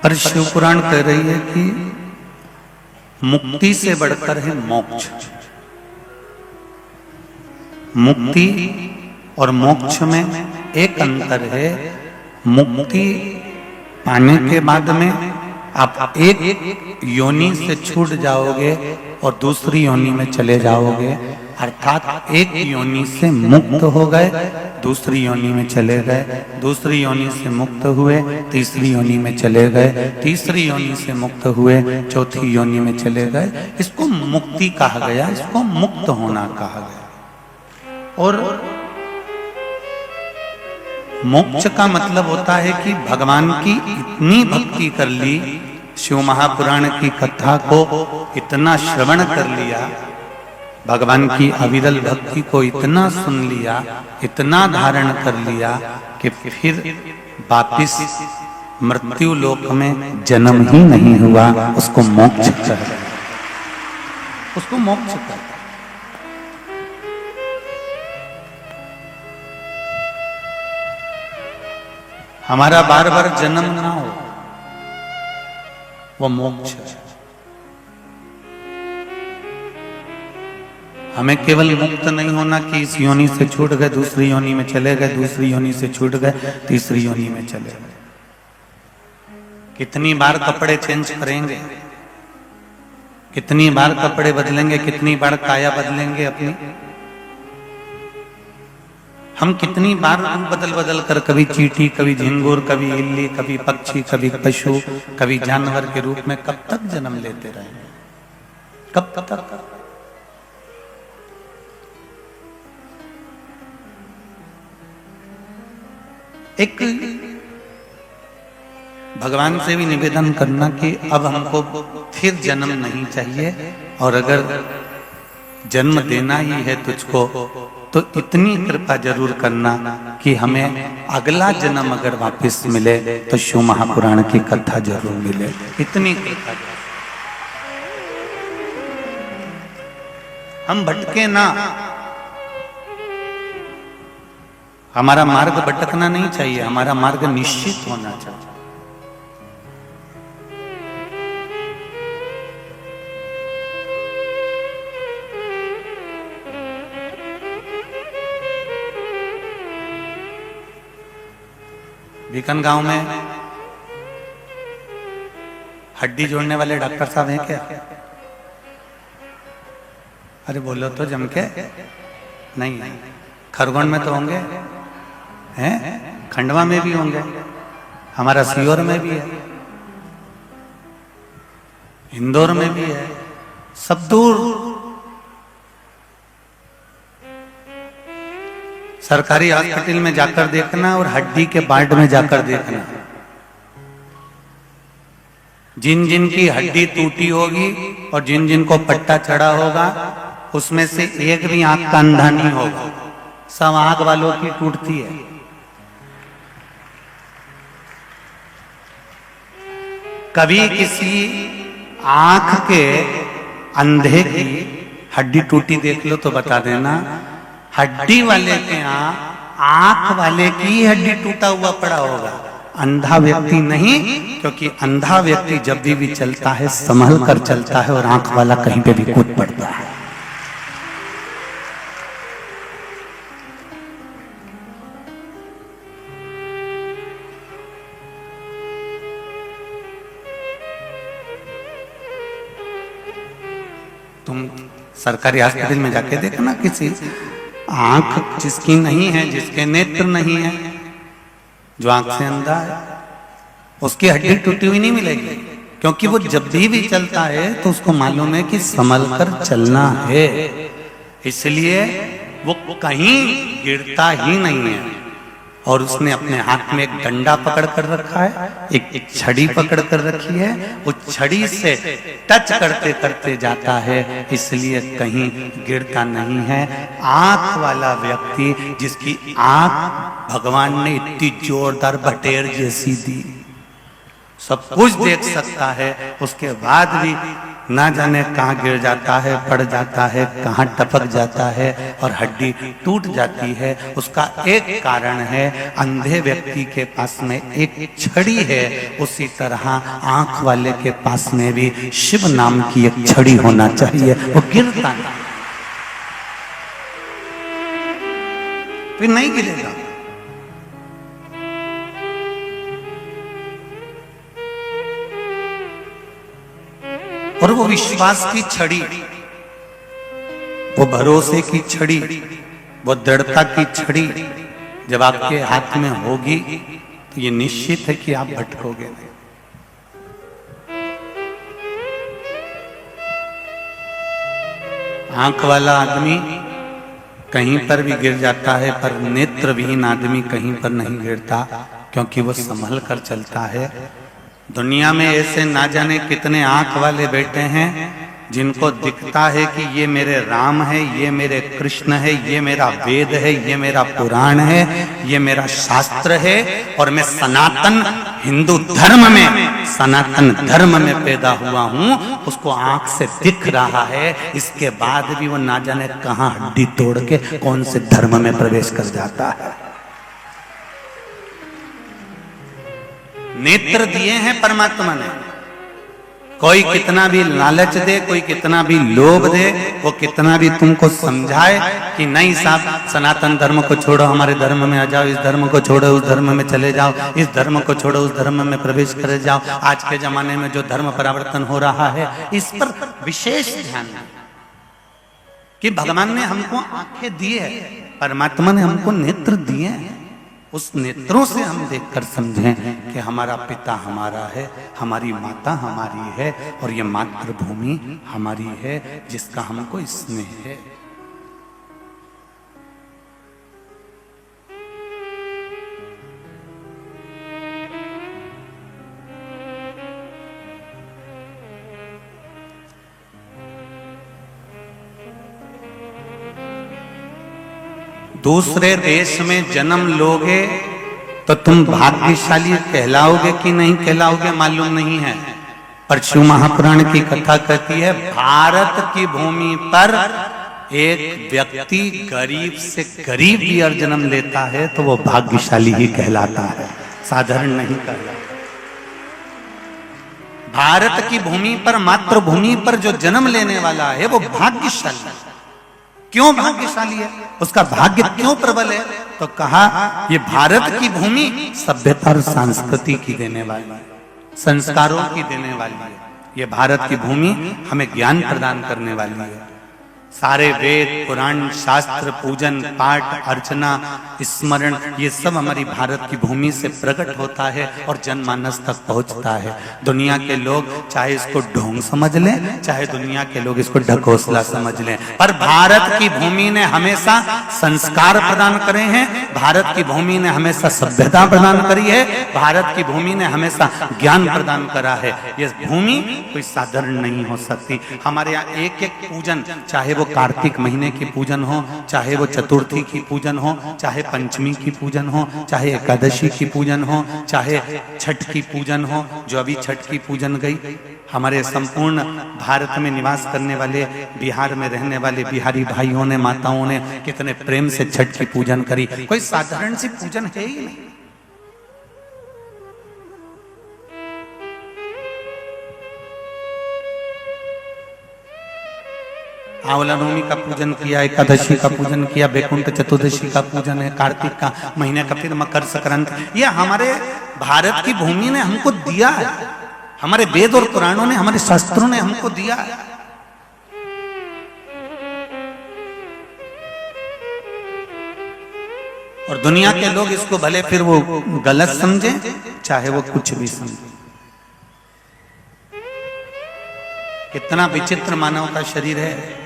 पर शिव पुराण कह रही है कि मुक्ति से बढ़कर है मोक्ष। मुक्ति और मोक्ष में एक अंतर है। मुक्ति पाने के बाद में आप एक योनि से छूट जाओगे और दूसरी योनि में चले जाओगे, अर्थात एक योनि से मुक्त हो गए, दूसरी योनि में चले गए, दूसरी योनि से मुक्त हुए, तीसरी योनि में चले गए, तीसरी योनि से मुक्त हुए, चौथी योनि में चले गए। इसको मुक्ति कहा गया, इसको मुक्त होना कहा गया। और मोक्ष का मतलब होता है कि भगवान की इतनी भक्ति कर ली, शिव महापुराण की कथा को इतना श्रवण कर लिया, भगवान की अविरल भक्ति को इतना सुन लिया, इतना धारण कर लिया कि फिर वापिस मृत्यु लोक में जन्म ही नहीं हुआ। उसको मोक्ष कहते हैं, उसको मोक्ष कहते हैं। हमारा बार बार जन्म ना हो, वो मोक्ष है। हमें केवल मुक्त नहीं होना कि इस योनि से छूट गए, दूसरी योनि में चले गए, दूसरी योनि से छूट गए, तीसरी योनि में चले गए। कितनी बार कपड़े चेंज करेंगे, कितनी बार कपड़े बदलेंगे, कितनी बार काया बदलेंगे अपनी। हम कितनी बार बदल बदल कर, कभी चींटी, कभी झिंगुर, कभी इल्ली, कभी पक्षी, कभी पशु, कभी जानवर के रूप में कब तक जन्म लेते रहेंगे? कब तक? एक भगवान से भी निवेदन करना कि अब हमको फिर जन्म नहीं चाहिए, और अगर जन्म देना ही है तुझको तो इतनी कृपा जरूर करना कि हमें अगला जन्म अगर वापस मिले तो शिव महापुराण की कथा जरूर मिले। इतनी कृपा। हम भटके ना, हमारा मार्ग भटकना नहीं चाहिए, हमारा मार्ग निश्चित होना चाहिए। बीकन गांव में हड्डी जोड़ने वाले डॉक्टर साहब हैं क्या? अरे बोलो तो जम के। नहीं, खरगोन में तो होंगे, हैं? खंडवा में भी होंगे, हमारा सीहोर में भी है, इंदौर में भी है, सब दूर। सरकारी हॉस्पिटल में जाकर देखना और हड्डी के वार्ड में जाकर देखना, जिन जिन की हड्डी टूटी होगी और जिन जिन को पट्टा चढ़ा होगा, उसमें से एक भी आंख का अंधा नहीं होगा, सब आंख वालों की टूटती है। कभी किसी आंख के अंधे की हड्डी टूटी देख लो तो बता देना, हड्डी वाले के यहाँ आंख वाले की हड्डी टूटा हुआ पड़ा होगा, अंधा व्यक्ति नहीं। क्योंकि अंधा व्यक्ति जब भी चलता है संभल कर चलता है, और आंख वाला कहीं पे भी कूद पड़ता है। तुम सरकारी हॉस्पिटल में जाके देखना, किसी आंख जिसकी नहीं है, जिसके नेत्र नहीं है, जो आंख से अंधा है, उसकी हड्डी टूटी हुई नहीं मिलेगी। क्योंकि वो जब भी चलता है तो उसको मालूम है कि संभल कर चलना है, इसलिए वो कहीं गिरता ही नहीं है। और उसने अपने हाथ में एक डंडा पकड़ कर रखा है, एक छड़ी पकड़ कर रखी है, वो छड़ी से टच करते करते जाता है, इसलिए कहीं गिरता नहीं है। आंख वाला व्यक्ति, जिसकी आंख भगवान ने इतनी जोरदार बटेर जैसी दी, सब कुछ देख सकता है, उसके बाद भी ना जाने कहाँ गिर जाता है, पड़ जाता है, कहाँ टपक जाता है और हड्डी टूट जाती है। उसका एक कारण है अंधे व्यक्ति के पास में एक छड़ी है, उसी तरह आंख वाले के पास में भी शिव नाम की एक छड़ी होना चाहिए, वो गिरता नहीं, फिर नहीं गिरेगा। और वो विश्वास की छड़ी, वो भरोसे की छड़ी, वो दृढ़ता की छड़ी जब आपके हाथ में होगी तो ये निश्चित है कि आप भटकोगे नहीं। आंख वाला आदमी कहीं पर भी गिर जाता है, पर नेत्रविहीन आदमी कहीं पर नहीं गिरता, क्योंकि वो संभल कर चलता है। दुनिया में ऐसे ना जाने कितने आंख वाले बैठे हैं जिनको दिखता है कि ये मेरे राम है, ये मेरे कृष्ण है, ये मेरा वेद है, ये मेरा पुराण है, ये मेरा शास्त्र है, और मैं सनातन हिंदू धर्म में, सनातन धर्म में पैदा हुआ हूं। उसको आंख से दिख रहा है, इसके बाद भी वो ना जाने कहां हड्डी तोड़ के कौन से धर्म में प्रवेश कर जाता है। नेत्र दिए हैं परमात्मा ने, कोई कितना भी लालच दे, कोई कितना भी लोभ दे, वो कितना भी तुमको समझाए कि नहीं साहब सनातन धर्म को छोड़ो, हमारे धर्म में आ जाओ, इस धर्म को छोड़ो उस धर्म में चले जाओ, इस धर्म को छोड़ो उस धर्म में प्रवेश कर जाओ। आज के जमाने में जो धर्म परिवर्तन हो रहा है, इस पर विशेष ध्यान है कि भगवान ने हमको आंखें दी है, परमात्मा ने हमको नेत्र दिए हैं। उस नेत्रों से हम देखकर समझें कि हमारा पिता हमारा है, हमारी माता हमारी है, और ये मातृभूमि हमारी है जिसका हमको स्नेह है। दूसरे देश में जन्म लोगे तो तुम भाग्यशाली कहलाओगे कि नहीं कहलाओगे मालूम नहीं है, पर शिव महापुराण की कथा कहती है भारत की भूमि पर एक व्यक्ति गरीब से गरीब भी अगर जन्म लेता है तो वो भाग्यशाली ही कहलाता है, साधारण नहीं कहलाता। भारत की भूमि पर, मातृभूमि पर जो जन्म लेने वाला है वो भाग्यशाली है। क्यों भाग्यशाली है, उसका भाग्य क्यों प्रबल है? तो कहा ये भारत की भूमि सभ्यता और संस्कृति की देने वाली है, संस्कारों की देने वाली है। ये भारत की भूमि हमें ज्ञान प्रदान करने वाली है। सारे वेद पुराण शास्त्र पूजन पाठ अर्चना स्मरण ये सब हमारी भारत की भूमि से प्रकट होता है और जनमानस तक पहुंचता है। दुनिया के लोग चाहे इसको ढोंग समझ लें, चाहे दुनिया के लोग इसको ढकोसला समझ लें, पर भारत की भूमि ने हमेशा संस्कार प्रदान करे हैं, भारत की भूमि ने हमेशा सभ्यता प्रदान करी है, भारत की भूमि ने हमेशा ज्ञान प्रदान करा है। ये भूमि कोई साधारण नहीं हो सकती। हमारे यहाँ एक एक पूजन, चाहे वो कार्तिक महीने की पूजन हो, चाहे वो चतुर्थी की पूजन हो, चाहे पंचमी की पूजन हो, चाहे एकादशी की पूजन हो, चाहे छठ की पूजन हो, जो अभी छठ की पूजन गई, हमारे संपूर्ण भारत में निवास करने वाले, बिहार में रहने वाले बिहारी भाइयों ने माताओं ने कितने प्रेम से छठ की पूजन करी। कोई साधारण सी पूजन है ही नहीं। आंवला नवमी का पूजन किया, एकादशी का पूजन किया, बैकुंठ चतुर्दशी का पूजन है, कार्तिक का महीने का, फिर मकर संक्रांति। ये हमारे भारत की भूमि ने हमको दिया है, हमारे वेद और पुराणों ने, हमारे शास्त्रों ने हमको दिया है। और दुनिया के लोग इसको भले फिर वो गलत समझे, चाहे वो कुछ भी समझे। कितना विचित्र मानव का शरीर है।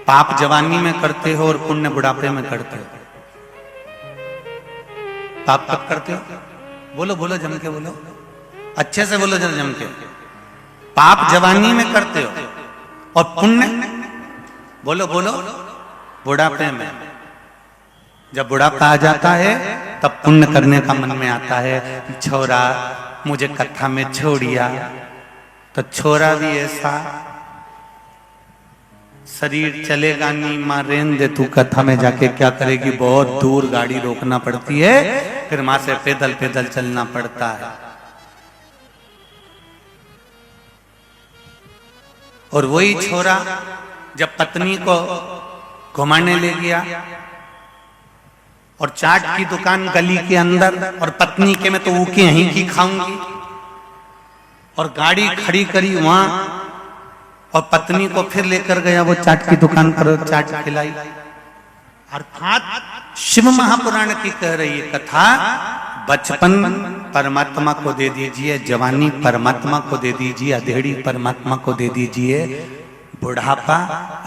पाप जवानी में करते हो और पुण्य बुढ़ापे में करते हो। पाप कब करते हो? बोलो बोलो जम के बोलो, अच्छे से बोलो जरा जम के। पाप जवानी में करते हो और पुण्य, बोलो बोलो, बुढ़ापे में। जब बुढ़ापा आ जाता है तब पुण्य करने का मन में आता है, छोरा मुझे कथा में छोड़िया। तो छोरा भी ऐसा शरीर चलेगा नहीं, माँ रेन दे, तू कथा में जाके क्या करेगी, बहुत दूर गाड़ी रोकना पड़ती है, फिर माँ से पैदल पैदल चलना पड़ता है। और वही छोरा जब पत्नी को घुमाने ले गया और चाट की दुकान गली के अंदर, और पत्नी के मैं तो ऊके यहीं की खाऊंगी, और गाड़ी खड़ी करी वहां, और पत्नी को फिर लेकर गया वो चाट की दुकान पर, चाट खिलाई। अर्थात शिव महापुराण की कह रही है कथा, बचपन परमात्मा को दे दीजिए, जवानी परमात्मा को दे दीजिए, अधेड़ी परमात्मा को दे दीजिए, बुढ़ापा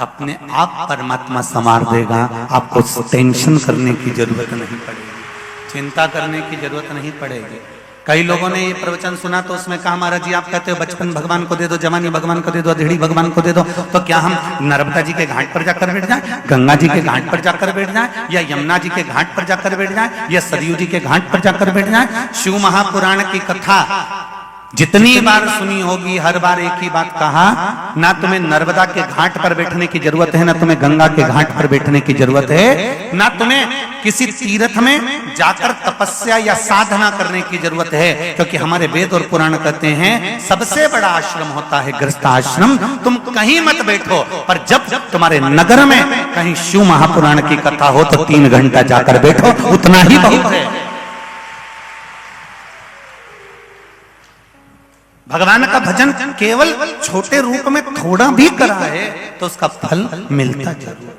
अपने आप परमात्मा संवार देगा। आपको टेंशन करने की जरूरत नहीं पड़ेगी, चिंता करने की जरूरत नहीं पड़ेगी। कई लोगों ने ये प्रवचन सुना तो उसमें कहा महाराज जी आप कहते हो बचपन भगवान को दे दो, जवानी भगवान को दे दो, अधेड़ी भगवान को दे दो, तो क्या हम नर्मदा जी के घाट पर जाकर बैठ जाएं, गंगा जी के घाट पर जाकर बैठ जाएं, या यमुना जी के घाट पर जाकर बैठ जाएं, या सरयू जी के घाट पर जाकर बैठ जाएं? शिव महापुराण की कथा जितनी बार सुनी होगी, हर बार एक ही बात कहा, ना तुम्हें नर्मदा के घाट पर बैठने की जरूरत है, ना तुम्हें गंगा के घाट पर बैठने की जरूरत है, ना तुम्हें किसी तीर्थ में जाकर तपस्या या साधना करने की जरूरत है, क्योंकि हमारे वेद और पुराण कहते हैं सबसे बड़ा आश्रम होता है गृहस्थ आश्रम। तुम कहीं मत बैठो, पर जब तुम्हारे नगर में कहीं शिव महापुराण की कथा हो तो 3 घंटा जाकर बैठो, उतना ही बहुत है। भगवान का भजन केवल छोटे रूप में थोड़ा भी करा है तो उसका फल मिलता जरूर,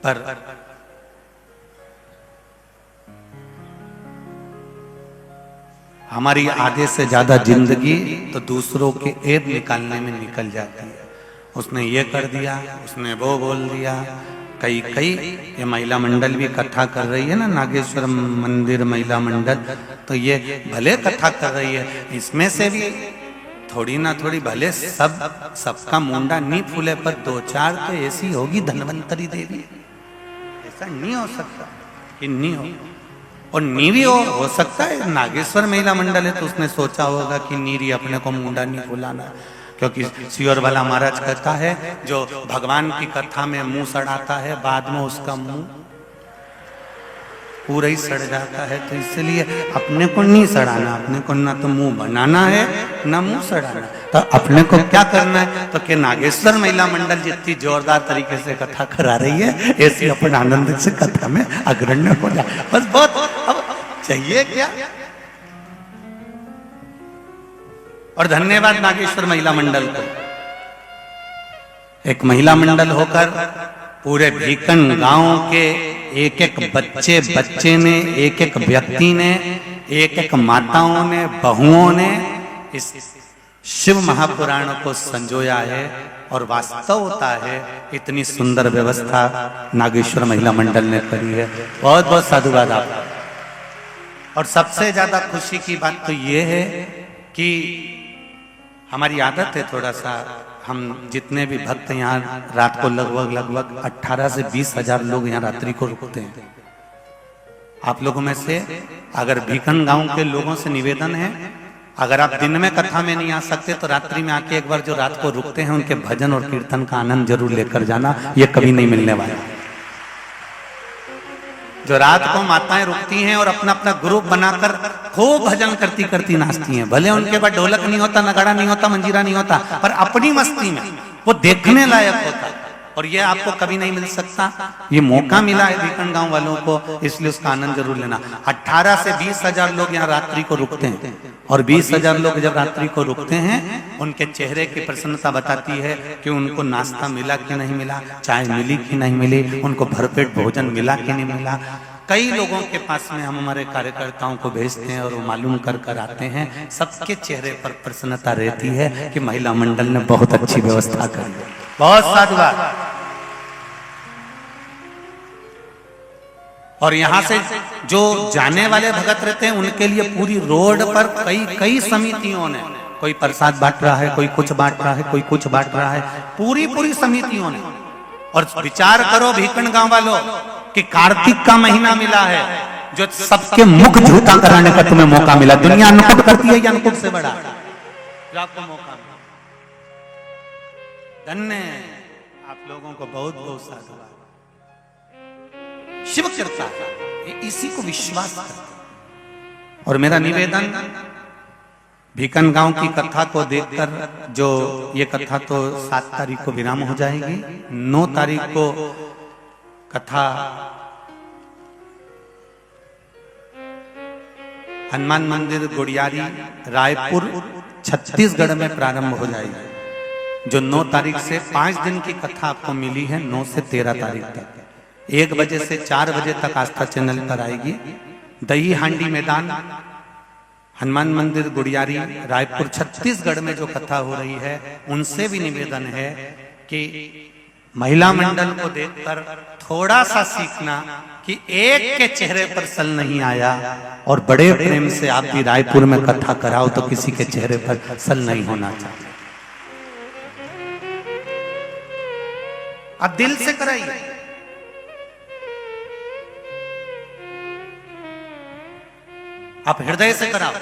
पर हमारी आधे से ज्यादा जिंदगी तो दूसरों के ऐब निकालने में निकल जाती है। उसने ये कर दिया, उसने वो बोल दिया। कई ये महिला मंडल भी कथा कर रही है ना, नागेश्वर मंदिर महिला मंडल, तो ये भले कथा कर रही है, इसमें से भी थोड़ी ना थोड़ी भले सबका मुंडा नहीं फूले, पर 2-4 तो ऐसी होगी धन्वंतरी देवी। ऐसा नहीं हो सकता कि नहीं हो, और नी भी हो सकता है नागेश्वर महिला मंडल है तो उसने सोचा होगा कि नीरी अपने को मुंडा नहीं फुलाना, क्योंकि सियोर वाला महाराज कहता है जो भगवान की कथा में मुंह सड़ाता है बाद में उसका मुंह पूरा ही सड़ जाता है, तो इसलिए अपने को नहीं सड़ाना, अपने को ना तो मुंह बनाना है ना मुंह सड़ाना। तो अपने को क्या करना है, तो कि नागेश्वर महिला मंडल जितनी जोरदार तरीके से कथा करा रही है ऐसी अपन आनंद से कथा में अग्रण्य हो जाए, बस बहुत अब चाहिए क्या। और धन्यवाद नागेश्वर महिला मंडल को, एक महिला मंडल होकर पूरे भीकन गांव के एक बच्चे ने, एक व्यक्ति ने, एक माताओं ने, बहुओं ने इस शिव महापुराण को संजोया है, और वास्तव होता है इतनी सुंदर व्यवस्था नागेश्वर महिला मंडल ने करी है। बहुत बहुत साधुवाद आपका। और सबसे ज्यादा खुशी की बात तो ये है कि हमारी आदत है थोड़ा सा, हम जितने भी भक्त यहाँ रात को लगभग 18 से 20 हजार लोग यहाँ रात्रि को रुकते हैं। आप लोगों में से अगर भीकन गांव के लोगों से निवेदन है, अगर आप दिन में कथा में नहीं आ सकते तो रात्रि में आके एक बार जो रात को रुकते हैं उनके भजन और कीर्तन का आनंद जरूर लेकर जाना, ये कभी नहीं मिलने वाला। जो रात को माताएं रुकती हैं और अपना अपना ग्रुप बनाकर खूब भजन करती करती नाचती हैं, भले उनके पास ढोलक नहीं होता, नगाड़ा नहीं होता, मंजीरा नहीं होता, पर अपनी मस्ती में वो देखने लायक होता, और ये आपको कभी नहीं मिल सकता। ये मौका मिला है भीकन गांव वालों को, इसलिए उसका आनंद जरूर लेना। 18 से 20 हजार लोग यहाँ रात्रि को रुकते हैं, और 20 हजार लोग जब रात्रि को रुकते हैं उनके चेहरे की प्रसन्नता बताती है कि उनको नाश्ता मिला कि नहीं मिला, चाय मिली कि नहीं मिली, उनको भरपेट भोजन मिला कि नहीं मिला। कई लोगों के पास में हम हमारे कार्यकर्ताओं को भेजते हैं और वो मालूम कर आते हैं, सबके चेहरे पर प्रसन्नता रहती है कि महिला मंडल ने बहुत अच्छी व्यवस्था करी। बहुत साधुवाद। और यहाँ से जो जाने वाले भगत रहते हैं उनके लिए पूरी रोड पर कई समितियों ने, कोई प्रसाद बांट रहा है, कोई कुछ बांट रहा है, कोई कुछ बांट रहा है, पूरी समितियों ने। और विचार करो भीकन गांव वालों कि कार्तिक का महीना मिला है, जो सबके मुख झूठा कराने का तुम्हें मौका मिला। दुनिया अनुकूट करती है या अनुकूट से बड़ा जो आपको मौका मिला। धन्य आप लोगों को बहुत बहुत साधुवाद। शिव करता है, इसी को विश्वास करता है। और मेरा निवेदन, भीकन गांव की कथा को देखकर, जो ये कथा तो 7 तारीख को विराम हो जाएगी, 9 तारीख को कथा हनुमान मंदिर गुड़ियारी रायपुर छत्तीसगढ़ में प्रारंभ हो जाएगी। जो 9 तारीख से 5 दिन की कथा आपको मिली है, 9 से 13 तारीख तक 1 बजे से 4 बजे तक आस्था चैनल पर आएगी। दही हांडी मैदान हनुमान मंदिर गुड़ियारी रायपुर छत्तीसगढ़ में जो कथा हो रही है, उनसे भी निवेदन है कि महिला मंडल को देखकर थोड़ा सा सीखना कि एक के चेहरे पर सल नहीं आया, और बड़े प्रेम से आप भी रायपुर में कथा कराओ तो किसी के चेहरे पर सल नहीं होना चाहिए। आप दिल से कराइए। आप हृदय से कराओ,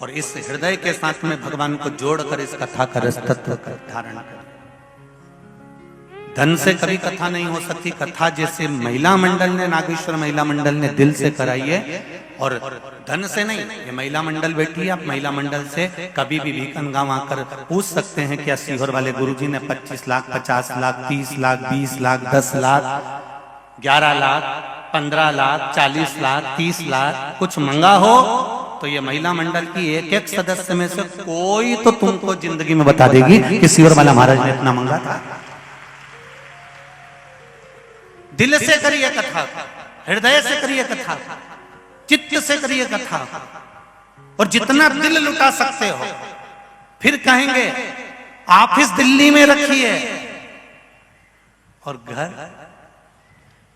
और इस हृदय के साथ में भगवान को जोड़कर इस कथा का रसतत्व धारण करें। धन से कभी कथा नहीं हो सकती। कथा जैसे महिला मंडल ने, नागेश्वर महिला मंडल ने दिल से कराइए, और धन से नहीं। ये महिला मंडल बैठी है, आप महिला मंडल से कभी भी भीकन गांव आकर पूछ सकते हैं कि सीहोर वाले गुरुजी ने 25 लाख, 50 लाख, 30 लाख, 20 लाख, 10 लाख, 11 लाख, 15 लाख, 40 लाख, 30 लाख कुछ मंगा हो, तो ये महिला मंडल की एक एक सदस्य में से कोई तो तुमको जिंदगी में बता देगी कि सीहोर वाला महाराज ने इतना मंगा था। दिल से करिए कथा, हृदय से करिए कथा, चित्त से करिए कथा, और जितना दिल लुटा सकते हो। फिर कहेंगे ऑफिस दिल्ली में रखिए, और घर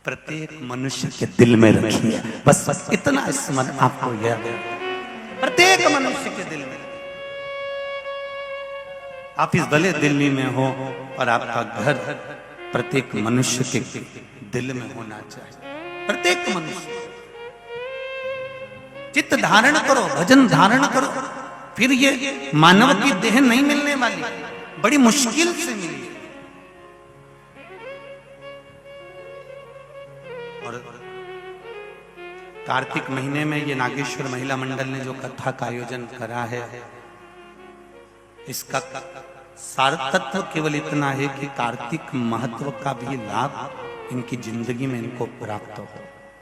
प्रत्येक मनुष्य के दिल में रखिए। बस इतना स्मरण आपको याद है, प्रत्येक मनुष्य के दिल में। ऑफिस भले दिल्ली में हो, और आपका घर प्रत्येक मनुष्य के दिल में होना चाहिए। प्रत्येक मनुष्य चित्त धारण करो, भजन धारण करो, फिर ये मानव की देह नहीं मिलने वाली, बड़ी मुश्किल से मिली। और कार्तिक महीने में ये नागेश्वर महिला मंडल ने जो कथा का आयोजन करा है, इसका सार तत्व केवल इतना है कि कार्तिक महत्व का भी लाभ इनकी जिंदगी में इनको प्राप्त हो,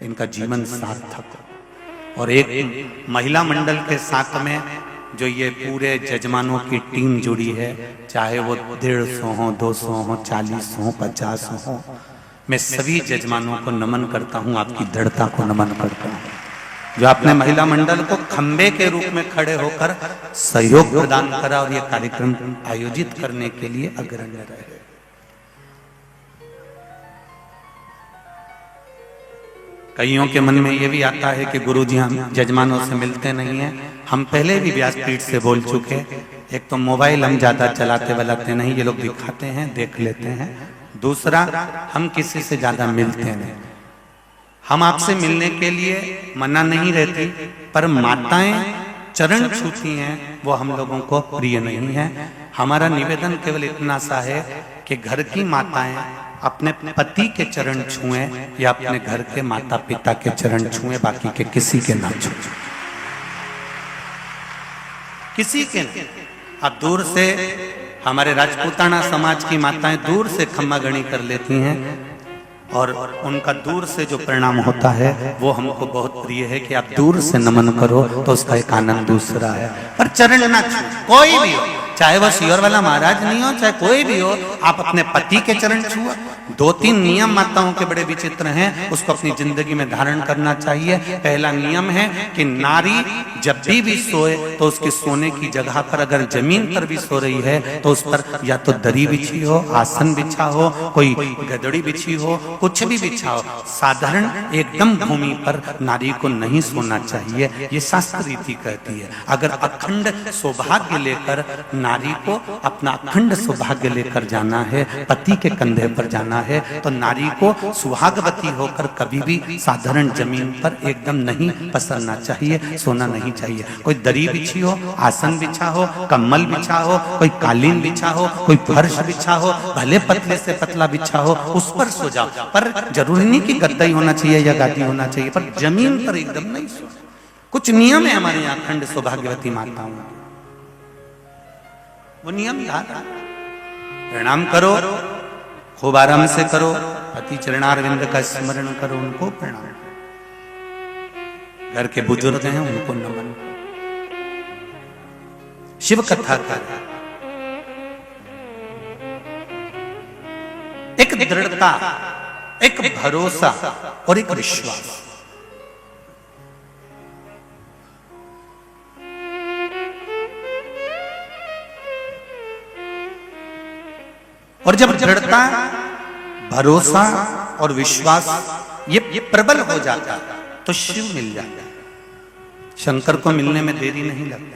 इनका जीवन सार्थक हो। और एक महिला मंडल के साथ में जो ये पूरे जजमानों की टीम जुड़ी है, चाहे वो 150 हो, 200 हो, 40 हो, 50 हो, मैं सभी जजमानों को नमन करता हूँ, आपकी दृढ़ता को नमन करता हूँ, जो आपने महिला मंडल को खंबे के रूप में खड़े होकर सहयोग प्रदान करा और ये कार्यक्रम आयोजित करने के लिए अग्रणी रहे। कईयों के मन में ये भी आता है कि गुरुजी हम जजमानों से मिलते नहीं हैं। हम पहले भी व्यासपीठ से बोल चुके, एक तो मोबाइल हम ज्यादा चलाते वलाते नहीं, ये लोग दिखाते हैं, देख लेते हैं। दूसरा, हम किसी से ज्यादा मिलते नहीं। हम आपसे मिलने के लिए मना नहीं रहती, पर माताएं चरण छूती हैं, वो हम लोगों को प्रिय नहीं है। हमारा निवेदन केवल इतना सा है कि घर की माताएं अपने पति के चरण छुएं या अपने घर के माता पिता के चरण छुएं, बाकी के किसी के ना छुएं, किसी के नहीं। अब दूर से हमारे राजपूताना समाज की माताएं दूर से खम्मा गणी कर लेती हैं, और उनका दूर से जो परिणाम होता है वो हमको बहुत प्रिय है कि आप दूर से नमन करो तो उसका एक आनंद दूसरा है। पर चरण ना छू, कोई भी हो, चाहे वो सीहोर वाला महाराज नहीं हो, चाहे कोई भी हो, आप अपने पति के चरण छुओ। 2-3 नियम माताओं के बड़े विचित्र हैं, उसको अपनी जिंदगी में धारण करना चाहिए। पहला नियम है कि नारी जब भी सोए तो उसके सोने की जगह पर अगर जमीन पर भी सो रही है तो उस पर या तो दरी बिछी हो, आसन बिछा हो, कोई गदड़ी बिछी हो, कुछ भी बिछा हो, साधारण एकदम भूमि पर नारी को नहीं सोना चाहिए, ये शास्त्र रीति कहती है। अगर अखंड सौभाग्य लेकर नारी को अपना अखंड सौभाग्य लेकर जाना है, पति के कंधे पर जाना है, तो नारी को सुहागवती होकर कभी भी साधारण जमीन पर एकदम नहीं पसरना चाहिए, सोना नहीं चाहिए। कोई दरी बिछी हो, आसन बिछा हो, कम्बल बिछा हो, कोई कालीन बिछा हो, कोई फर्श बिछा हो, भले पतले से पतला बिछा हो, उस पर सो जाओ। पर जरूरी नहीं कि गद्दा ही होना चाहिए या गादी होना चाहिए, पर जमीन पर एकदम नहीं सो। कुछ नियम है हमारे यहाँ अखंड सौभाग्यवती माताओं के, वो नियम याद आ। प्रणाम करो, खूब आराम से करो, पति चरणारविंद का स्मरण करो, उनको प्रणाम। घर के बुजुर्ग हैं उनको नमन। शिव कथा कर एक दृढ़ता, एक भरोसा और एक विश्वास। और जब दृढ़ता, भरोसा और विश्वास ये प्रबल हो जाता तो शिव मिल जाता। शंकर को मिलने में देरी नहीं लगती।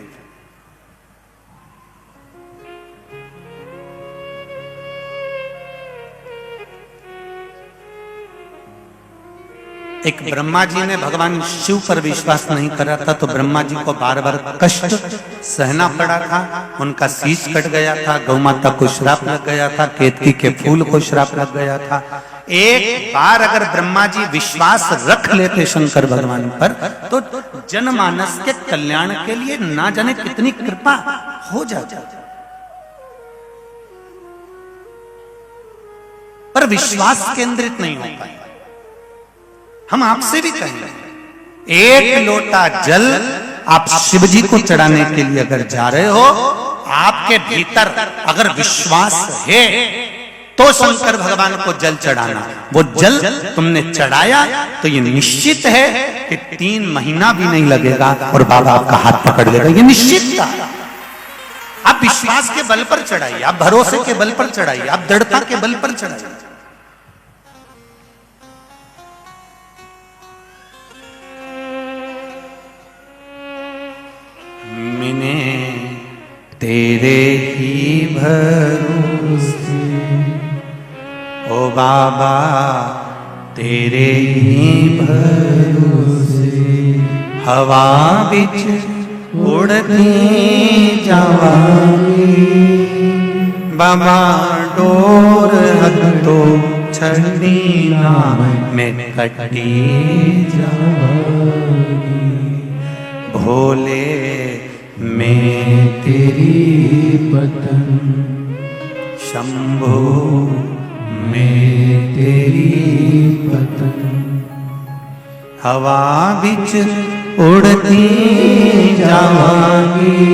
एक ब्रह्मा जी ने भगवान शिव पर विश्वास नहीं करा था, तो ब्रह्मा जी को बार बार कष्ट सहना पड़ा था। उनका शीश कट गया था, गौ माता को श्राप लग गया था, केतकी के फूल को श्राप लग गया था। एक बार अगर ब्रह्मा जी विश्वास रख लेते शंकर भगवान पर, तो जनमानस के कल्याण के लिए ना जाने कितनी कृपा हो जाती। पर विश्वास केंद्रित नहीं हो पाए। हम आपसे भी कहेंगे, एक लोटा जल आप शिव जी को चढ़ाने के लिए अगर जा रहे हो, आपके भीतर अगर विश्वास है तो शंकर भगवान को जल चढ़ाना। वो जल तुमने चढ़ाया तो ये निश्चित है कि 3 महीना भी नहीं लगेगा और बाबा आपका हाथ पकड़ लेगा, ये निश्चित था। आप विश्वास के बल पर चढ़ाइए, आप भरोसे के बल पर चढ़ाइए, आप दृढ़ता के बल पर चढ़ाइए। मैंने तेरे ही भरोसे, ओ बाबा तेरे ही भरोसे, हवा बिच उड़ती जावांगी, बाबा डोर हथो छड़ी ना मैं कटी जावांगी, भोले मैं तेरी पतंग, शंभो मैं तेरी पतंग, हवा बिच उड़ती जावांगी,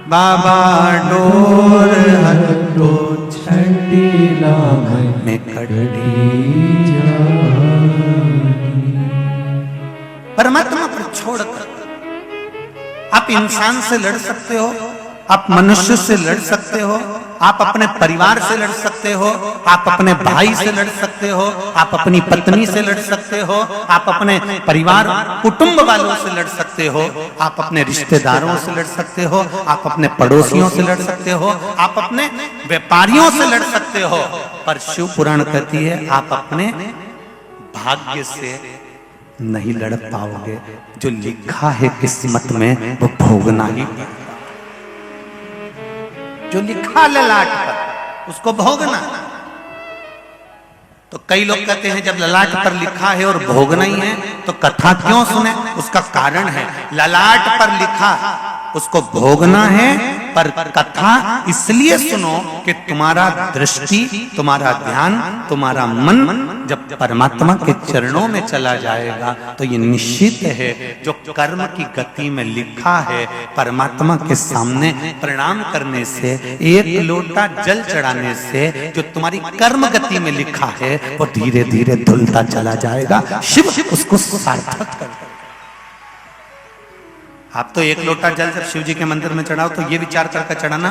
बाबा डोर हथो छड़ी ला मैं कटी जावांगी। परमात्मा पर छोड़कर आप इंसान से लड़ सकते हो, आप मनुष्य से लड़ सकते हो, आप अपने परिवार से लड़ सकते हो, आप अपने भाई से लड़ सकते हो, आप अपनी पत्नी से लड़ सकते हो, आप अपने परिवार कुटुंब वालों से लड़ सकते हो, आप अपने रिश्तेदारों से लड़ सकते हो, आप अपने पड़ोसियों से लड़ सकते हो, आप अपने व्यापारियों से लड़ सकते हो। पर शिव पुराण कहती है आप अपने भाग्य से नहीं लड़ पाओगे। जो लिखा है किस्मत में वो भोगना ही पड़ेगा। जो लिखा ललाट पर उसको भोगना। तो कई लोग कहते हैं जब ललाट पर लिखा है और भोगना ही है तो कथा क्यों सुने? उसका कारण है ललाट पर लिखा उसको भोगना है, पर कथा इसलिए सुनो कि तुम्हारा दृष्टि, तुम्हारा ध्यान, तुम्हारा मन जब परमात्मा के चरणों में चला जाएगा तो ये निश्चित है जो कर्म की गति में लिखा है परमात्मा के सामने प्रणाम करने से, एक लोटा जल चढ़ाने से जो तुम्हारी कर्म गति में लिखा है वो धीरे धीरे धुलता चला जाएगा। शिव उसको सार्थक कर। आप तो एक लोटा जल जब शिव जी के मंदिर में चढ़ाओ तो ये विचार करके चढ़ाना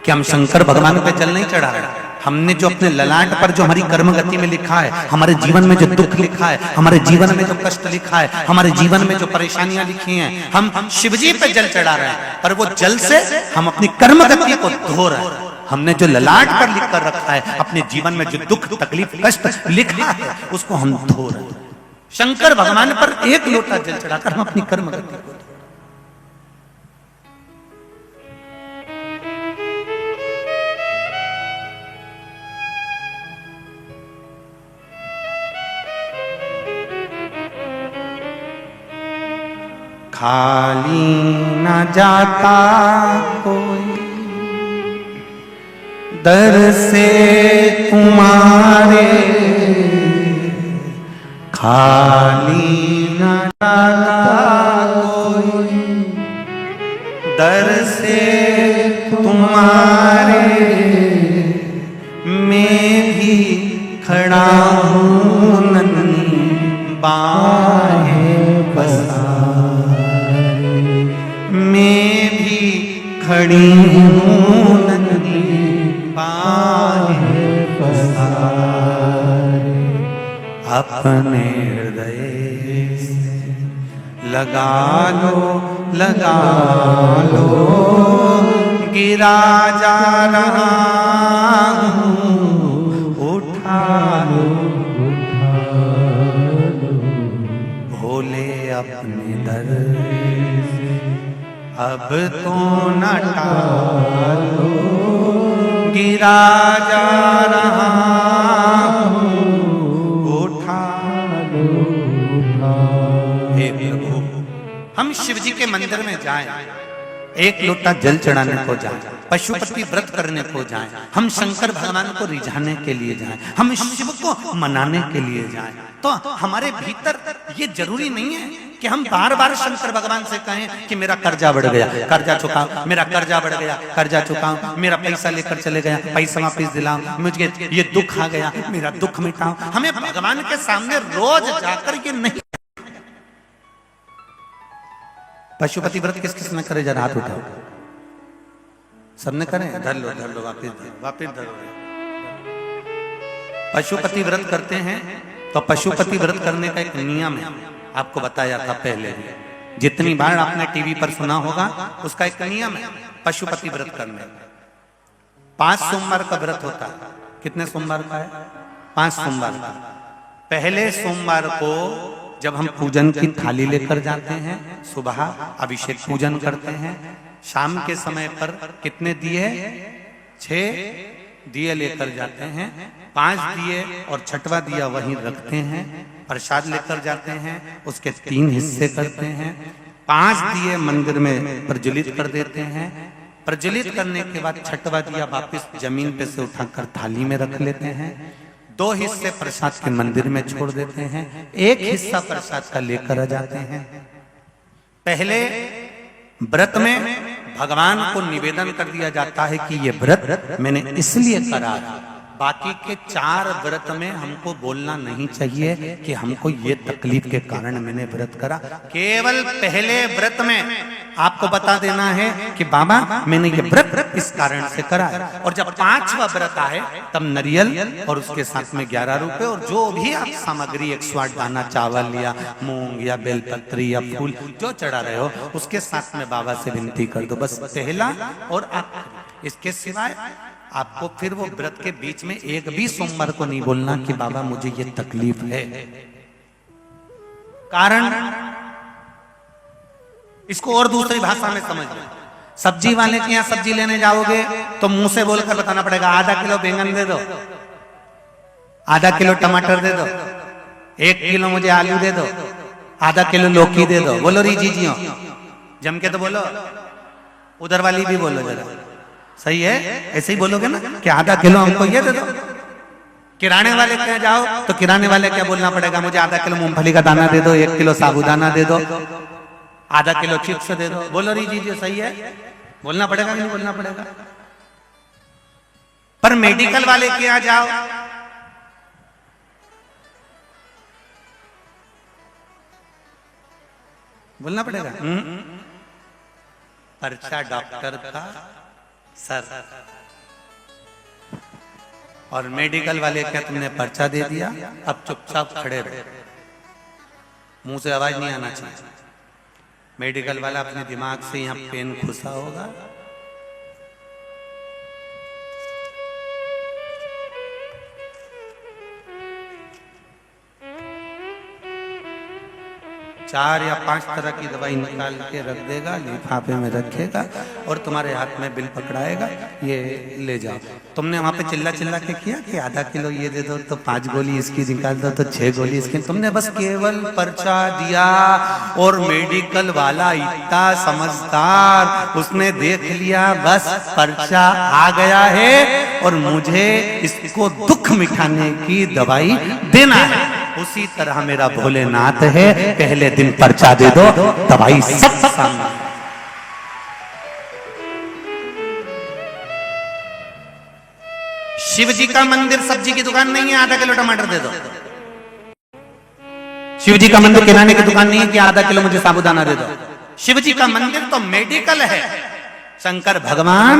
कि हम शंकर भगवान पे जल नहीं चढ़ा रहे, हमने जो अपने ललाट पर जो हमारी कर्म गति में लिखा है, हमारे जीवन में जो दुख लिखा है, हमारे जीवन में जो कष्ट लिखा है, हमारे जीवन में जो परेशानियां लिखी हैं, हम शिवजी पे जल चढ़ा रहे हैं, पर वो जल से हम अपनी कर्म गति को धो रहे हैं। हमने जो ललाट पर लिख कर रखा है, अपने जीवन में जो दुख तकलीफ कष्ट लिखा है, उसको हम धो रहे हैं। शंकर भगवान पर एक लोटा जल चढ़ाकर हम अपनी कर्म गति को, खाली न जाता कोई दर से तुम्हारे, खाली न जाता कोई दर से तुम्हारे, मैं भी खड़ा हूँ नन्ही बाहें पसारे, मैं भी खड़ी हूँ नन्ही बाहें पसारे, अपने हृदय से लगा लो गिरा जा रहा हूँ, उठा लो भोले अपने दर से, अब तो न टालो गिरा जा रहा हूँ, उठा लो। हे प्रभु, हम शिव जी के मंदिर में जाएं, एक लोटा जल चढ़ाने को जाएं, पशुपति व्रत करने को जाएं, हम शंकर भगवान को रिझाने के लिए जाएं, हम शिव को मनाने के लिए जाएं, तो हमारे भीतर ये जरूरी नहीं है कि हम बार बार शंकर भगवान से कहें कि मेरा कर्जा बढ़ गया, कर्जा चुकाओ, मेरा कर्जा बढ़ गया, कर्जा चुकाओ, मेरा पैसा लेकर चले गया, पैसा वापिस दिलाओ, मुझे ये दुख आ गया, मेरा दुख मिटाओ। हमें भगवान के सामने रोज जाकर के नहीं। पशुपति व्रत किस किस ने करे, जरा हाथ उठाओ, सबने करें, धर लो वापिस धरो। पशुपति व्रत करते हैं तो पशुपति व्रत करने का एक नियम है, आपको बताया था पहले, जितनी बार आपने टीवी पर सुना होगा, उसका एक नियम है पशुपति व्रत करने। 5 सोमवार का व्रत होता है। कितने सोमवार का है? 5 सोमवार का। पहले सोमवार को जब हम पूजन की थाली लेकर जाते हैं, सुबह अभिषेक पूजन करते हैं, शाम के समय पर कितने दिए? 6 दिए लेकर जाते हैं, 5 दिए और छठवां दिया वहीं रखते हैं, प्रसाद लेकर जाते हैं, उसके 3 हिस्से करते हैं, 5 दिए मंदिर में प्रज्वलित कर देते हैं, प्रज्वलित करने के बाद छठवां दिया वापस जमीन पे से उठाकर थाली में रख लेते हैं, 2 हिस्से प्रसाद के मंदिर में छोड़ देते हैं, 1 हिस्सा प्रसाद का लेकर आ जाते हैं। पहले व्रत में भगवान को निवेदन कर दिया जाता है कि ये व्रत मैंने इसलिए करा, बाकी के 4 व्रत में हमको बोलना नहीं चाहिए कि हमको ये तकलीफ के कारण मैंने व्रत करा। केवल पहले व्रत में आपको बता देना है कि बाबा मैंने ये व्रत इस कारण से करा है। और जब 5वां व्रत आए तब नारियल और उसके साथ में 11 रुपए और जो भी आप सामग्री 108 दाना चावल या मूंग या बेलपत्री या फूल जो चढ़ा रहे हो उसके साथ में बाबा से विनती कर दो, बस पहला और आखिरी। इसके सिवाय आपको फिर वो व्रत के बीच में एक भी सोमवार को नहीं बोलना कि बाबा मुझे ये तकलीफ है। कारण इसको और दूसरी भाषा में समझ लो। सब्जी वाले के यहाँ सब्जी लेने जाओगे तो मुंह से बोलकर बताना पड़ेगा, आधा किलो बैंगन दे दो, आधा किलो टमाटर दे दो, 1 किलो मुझे आलू दे दो, आधा किलो लौकी दे दो। बोलो री जीजियो, जम के तो बोलो, उधर वाली भी बोलो जरा, सही है? ऐसे ही बोलोगे ना कि आधा किलो हमको ये दे दो। किराने वाले के जाओ तो किराने वाले क्या बोलना पड़ेगा, मुझे आधा किलो मूंगफली का दाना दे दो, 1 किलो साबूदाना दे दो, आधा किलो चिप्स दे दो। बोलो री जी, सही है? बोलना पड़ेगा नहीं बोलना पड़ेगा? पर मेडिकल वाले के यहाँ जाओ, बोलना पड़ेगा। पर्चा डॉक्टर का सर, और मेडिकल वाले क्या तुमने पर्चा दे दिया, अब चुपचाप खड़े रहो, मुंह से आवाज नहीं आना चाहिए। मेडिकल वाला अपने दिमाग से यहाँ पेन घुसा होगा, चार या 5 तरह की दवाई निकाल के रख देगा, लिफाफे में रखेगा और तुम्हारे हाथ में बिल पकड़ाएगा, ये ले जाओ। तुमने वहां पे चिल्ला चिल्ला के किया कि आधा किलो ये दे दो तो 5 गोली इसकी निकाल दो तो 6 गोली इसकी, तुमने बस केवल पर्चा दिया। और मेडिकल वाला इतना समझदार, उसने देख लिया बस पर्चा आ गया है और मुझे इसको दुख मिटाने की दवाई देना है। उसी तरह मेरा भोलेनाथ है, पहले दिन पर्चा दे दो, दवाई सब सामने। शिव जी का मंदिर सब्जी की दुकान नहीं है, आधा किलो टमाटर दे दो। शिव जी का मंदिर किराने की दुकान नहीं है कि आधा किलो मुझे साबुदाना दे दो। शिव जी का मंदिर तो मेडिकल है। शंकर भगवान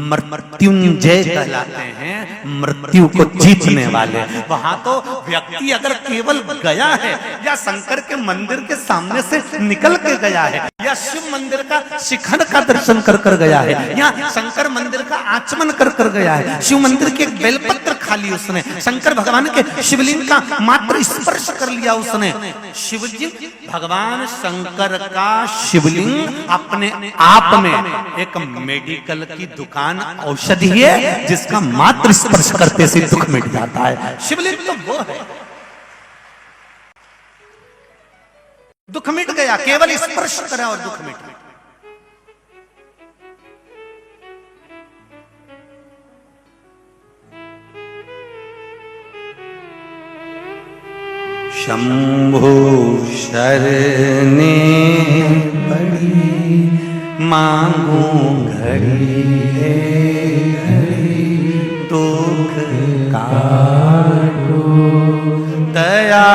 मृत्युंजय कहलाते हैं, मृत्यु को जीतने वाले। वहां तो व्यक्ति अगर केवल गया है या शंकर के मंदिर के सामने से निकल के गया है या शिव मंदिर का शिखर का दर्शन कर कर गया है या शंकर मंदिर का आचमन कर कर गया है, शिव मंदिर के एक बेलपत्र खा ली उसने, शंकर भगवान के शिवलिंग का मात्र स्पर्श कर लिया उसने, शिवजी भगवान शंकर का शिवलिंग अपने आप में एक मेडिकल की दुकान औषधि है जिसका मात्र स्पर्श करते से दुख मिट जाता है। शिवलिंग तो वो है, दुख मिट गया, केवल स्पर्श करा और दुख मिट गया। शंभो शरणे पड़ी मांगू घड़ी दुख काटो दया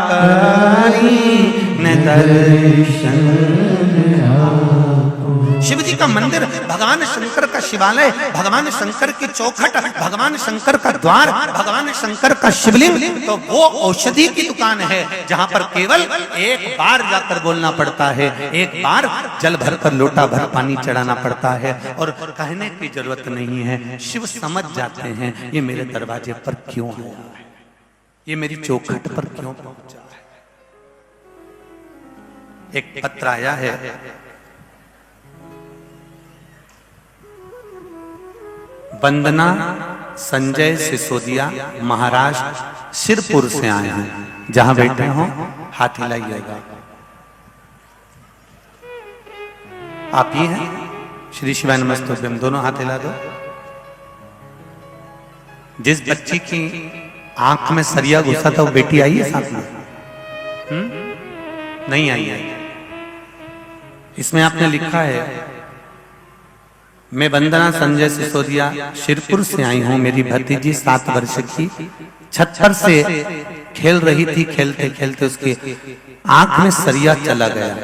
करी न दर्शन। शिव जी का मंदिर, भगवान शंकर का शिवालय, भगवान शंकर की चौखट, भगवान शंकर का द्वार, भगवान शंकर का शिवलिंग, तो वो औषधि की दुकान है जहां पर केवल एक बार जाकर बोलना पड़ता है, एक बार जल भर कर लोटा भर पानी चढ़ाना पड़ता है और कहने की जरूरत नहीं है। शिव समझ जाते हैं ये मेरे दरवाजे पर क्यों आया है, ये मेरी चौखट पर क्यों पहुंचा है। एक पत्र आया है, वंदना संजय सिसोदिया महाराष्ट्र सिरपुर से आए हैं, जहां बैठे हो हाथ हिलाइएगा। आप ही हैं? श्री शिवाय नमस्तुभ्यम, दोनों हाथ हिला दो। जिस बच्ची की आंख में सरिया घुसा था वो बेटी आई है साथ में? नहीं आई है। इसमें आपने लिखा है, मैं वंदना संजय सिसोदिया शिरपुर से आई हूं, मेरी भतीजी 7 वर्ष की छत पर से खेल रही थी, खेलते खेलते उसके आंख में सरिया चला गया,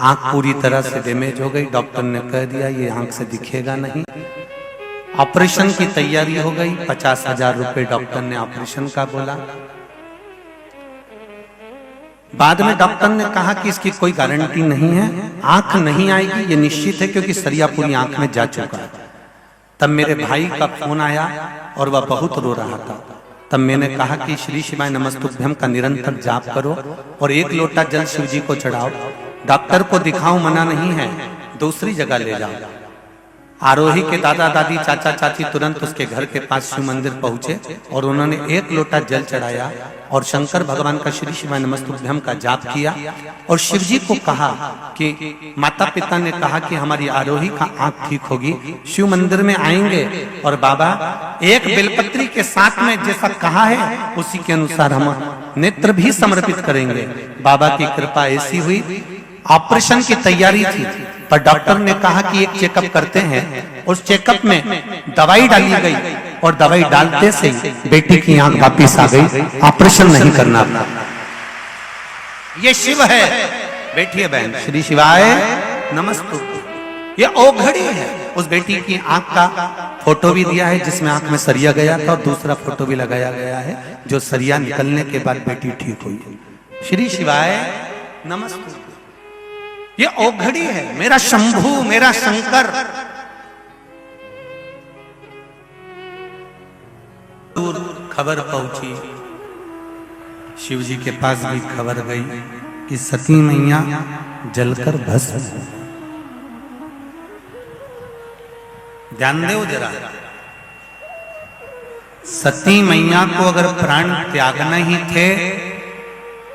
आंख पूरी तरह से डैमेज हो गई। डॉक्टर ने कह दिया ये आंख से दिखेगा नहीं, ऑपरेशन की तैयारी हो गई। 50,000 रुपए डॉक्टर ने ऑपरेशन का बोला। बाद में डॉक्टर ने कहा कि इसकी कोई गारंटी नहीं है, आंख नहीं आएगी ये निश्चित है क्योंकि सरिया पूरी आंख में जा चुका है। तब मेरे भाई का फोन आया और वह बहुत रो रहा था। तब मैंने कहा कि श्री शिवाय नमस्तुभ्यम का निरंतर जाप करो और 1 लोटा जल शिव जी को चढ़ाओ। डॉक्टर को दिखाओ मना नहीं है, दूसरी जगह ले जाओ। आरोही के दादा दादी चाचा चाची तुरंत उसके घर के पास शिव मंदिर पहुंचे और उन्होंने 1 लोटा जल चढ़ाया और शंकर भगवान का श्री शिवाय नमस्तुभ्यम का जाप किया और शिव जी को कहा कि माता पिता ने कहा कि हमारी आरोही का आंख ठीक होगी, शिव मंदिर में आएंगे और बाबा एक बेलपत्री के साथ में जैसा कहा है उसी के अनुसार हम नेत्र भी समर्पित करेंगे। बाबा की कृपा ऐसी हुई, ऑपरेशन की तैयारी थी पर डॉक्टर ने कहा कि एक चेकअप करते हैं। उस चेकअप में दवाई डाली गई और दवाई डालते से बेटी की आंख वापिस आ गई, ऑपरेशन नहीं करना था। ये शिव है, बैठिए बहन, श्री शिवाय नमस्तुभ्यम। ये ओघड़ी है, उस बेटी की आंख का फोटो भी दिया है जिसमें आंख में सरिया गया था, और दूसरा फोटो भी लगाया गया है जो सरिया निकलने के बाद बेटी ठीक हुई। श्री शिवाय नमस्ते। ये औघड़ी है, मेरा शंभू, मेरा शंकर। दूर खबर पहुंची, शिव जी के पास भी खबर गई कि सती मैया जलकर भस्म। ध्यान दो जरा, सती मैया को अगर प्राण त्यागना ही थे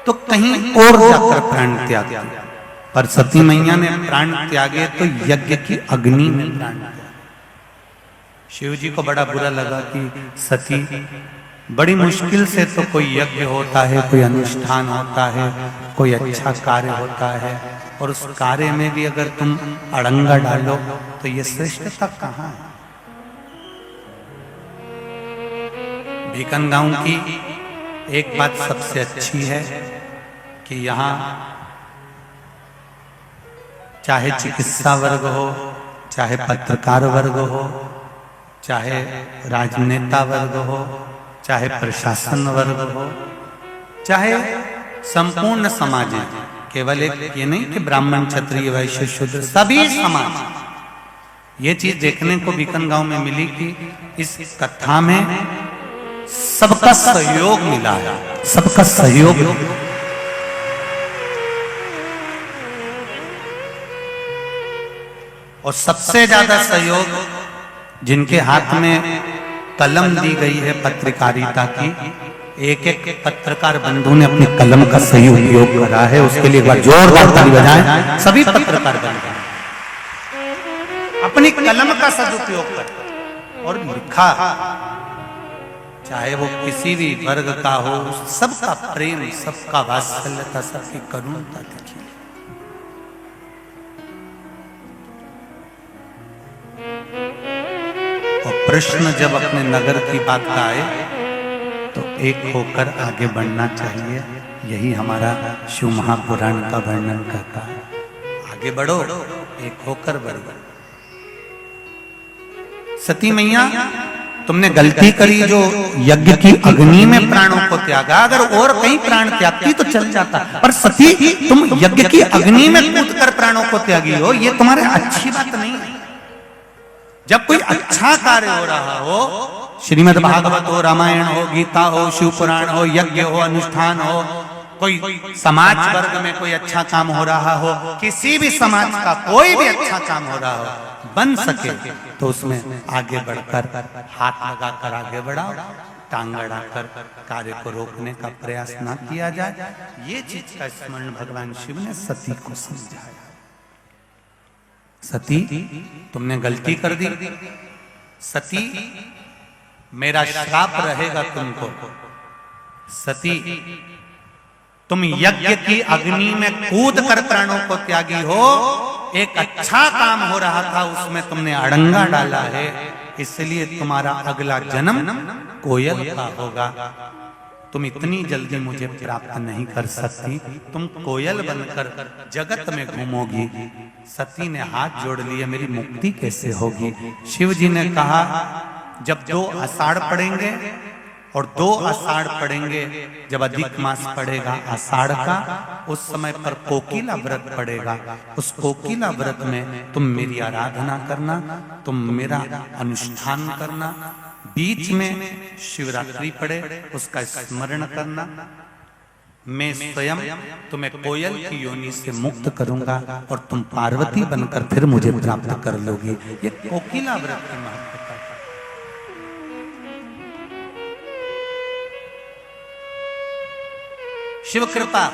तो कहीं और जाकर प्राण त्याग, पर सती मैया ने प्राण त्यागे तो यज्ञ की अग्नि में प्राण त्यागे। शिव जी को बड़ा बुरा लगा कि सती, बड़ी मुश्किल से तो कोई यज्ञ होता है, कोई अनुष्ठान होता है, कोई अच्छा कार्य होता है, और उस कार्य में भी अगर तुम अड़ंगा डालो तो ये श्रेष्ठता कहाँ है। बीकनगांव की एक बात सबसे अच्छी है कि यहाँ चाहे चिकित्सा वर्ग हो, चाहे पत्रकार वर्ग हो, चाहे राजनेता वर्ग हो, चाहे प्रशासन वर्ग हो, चाहे संपूर्ण समाज, केवल एक ये नहीं कि ब्राह्मण क्षत्रिय वैश्य शूद्र, सभी समाज। ये चीज देखने को बीकनगांव में मिली कि इस कथा में सबका सहयोग मिला है, सबका सहयोग। और सबसे ज्यादा सहयोग जिनके हाथ में कलम दी गई है पत्रकारिता की, एक एक पत्रकार बंधु ने अपनी कलम का सही उपयोग करा है, उसके लिए एक बार जोरदार ताली बजाएं। सभी पत्रकार बंधु अपनी कलम का सदुपयोग करते और लिखा, चाहे वो किसी भी वर्ग का हो, सबका प्रेम, सबका वात्सल्यता, सबकी करुणता लिखी। और प्रश्न जब अपने नगर की बात का आए तो एक होकर आगे बढ़ना चाहिए। यही हमारा शिव महापुराण का वर्णन करता है। आगे बढ़ो, एक होकर बढ़ो। सती मैया, तुमने गलती करी जो यज्ञ की अग्नि में प्राणों को त्यागा। अगर और कहीं प्राण त्यागती तो चल जाता, पर सती तुम यज्ञ की अग्नि में कूदकर प्राणों को त्यागी हो, ये तुम्हारे अच्छी बात नहीं है। जब कोई अच्छा कार्य हो रहा हो, श्रीमद् भागवत हो, रामायण हो, गीता हो, शिव पुराण हो, यज्ञ हो, अनुष्ठान हो, कोई समाज वर्ग में कोई अच्छा काम हो रहा हो, किसी भी समाज का कोई भी अच्छा काम हो रहा हो, बन सके तो उसमें आगे बढ़कर हाथ लगाकर आगे बढ़ाओ, टांग अड़ाकर कार्य को रोकने का प्रयास न किया जाए। ये चीज का स्मरण भगवान शिव ने सती को समझाया। सती, तुमने गलती कर दी। सती, मेरा श्राप रहेगा तुमको। सती, तुम यज्ञ की अग्नि में कूद कर प्राणों को त्यागी हो। एक अच्छा काम हो रहा था, उसमें तुमने अड़ंगा डाला है, इसलिए तुम्हारा अगला जन्म कोयल का होगा। तुम इतनी जल्दी मुझे प्राप्त नहीं कर सकती, तुम कोयल बनकर जगत में घूमोगी। सती ने हाथ जोड़ लिए, मेरी मुक्ति कैसे होगी? शिव जी ने कहा, जब 2 आषाढ़ पड़ेंगे और 2 आषाढ़ पड़ेंगे, जब अधिक मास पड़ेगा आषाढ़ का, उस समय पर कोकिला व्रत पड़ेगा। उस कोकिला व्रत में तुम मेरी आराधना करना, तुम मेरा अनुष्ठान करना। बीच में शिवरात्रि पड़े, उसका स्मरण करना। मैं स्वयं तुम्हें कोयल की योनि से मुक्त करूंगा और तुम पार्वती बनकर फिर मुझे प्राप्त कर लोगी। ये कोकिला व्रत की महत्वता। शिव कृपा।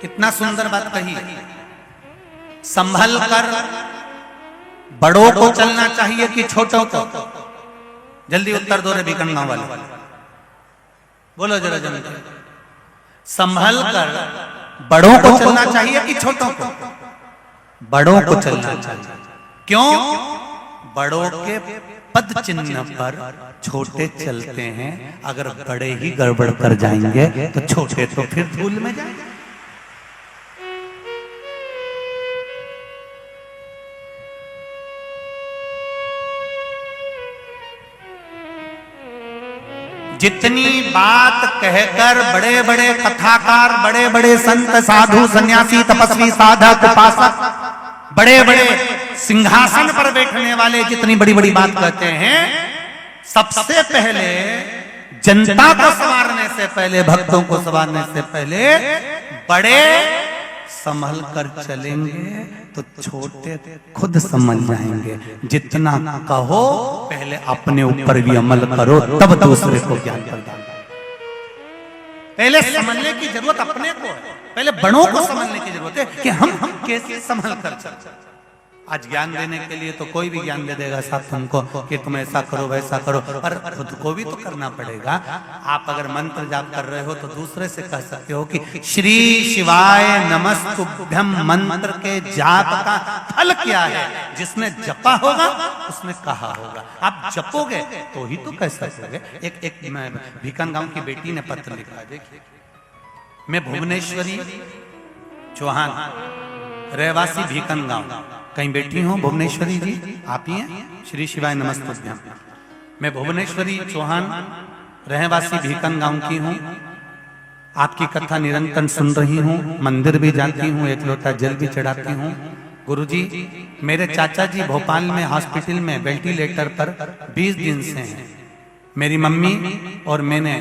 कितना सुंदर बात कही। संभल कर बड़ों को चलना चाहिए कि छोटों को? जल्दी उत्तर दो रे बीकनगांव वाले, बोलो जरा जल्दी। संभल कर बड़ों को चलना चाहिए कि छोटों को? बड़ों को चलना चाहिए। क्यों? बड़ों के पद चिन्ह पर छोटे चलते हैं, अगर बड़े ही गड़बड़ कर जाएंगे तो छोटे तो फिर धूल में जाएंगे। जितनी बात कहकर बड़े बड़े कथाकार, बड़े बड़े संत, साधु, सन्यासी, तपस्वी, साधक, उपासक, बड़े बड़े सिंहासन पर बैठने वाले जितनी बड़ी बड़ी बात कहते हैं, सबसे पहले जनता को संवारने से पहले, भक्तों को संवारने से पहले बड़े संभल कर चलेंगे तो छोटे खुद समझ जाएंगे। जितना कहो पहले अपने ऊपर भी अमल करो, तब दूसरे को ज्ञान प्रदान करो। पहले समझने की जरूरत अपने को है, पहले बड़ों को समझने की जरूरत है कि हम कैसे संभल कर चलते। आज ज्ञान देने के लिए तो कोई भी ज्ञान दे देगा साहब तुमको कि तुम ऐसा करो वैसा करो, पर खुद को भी तो करना पड़ेगा। आप अगर मंत्र जाप कर रहे हो तो दूसरे से कह सकते हो कि श्री शिवाय नमस्तुभ्यम मंत्र के जाप का फल क्या है। जिसने जपा होगा उसने कहा होगा। आप जपोगे तो ही तो कह सकोगे। एक भीकन गांव की बेटी ने पत्र लिखा, देखिए, मैं भुवनेश्वरी चौहान, रहवासी भीकन गांव, कहीं बैठी हूँ भुवनेश्वरी जी, आप ही हैं? श्री शिवाय नमस्तुभ्यम। मैं भुवनेश्वरी चौहान, रहवासी भीकन गांव की हूँ। आपकी कथा निरंतर सुन रही हूँ, मंदिर भी जाती हूँ, एक लोटा जल भी चढ़ाती हूँ। गुरुजी, मेरे चाचा जी भोपाल में हॉस्पिटल में वेंटिलेटर पर 20 दिन से हैं। मेरी मम्मी और मैंने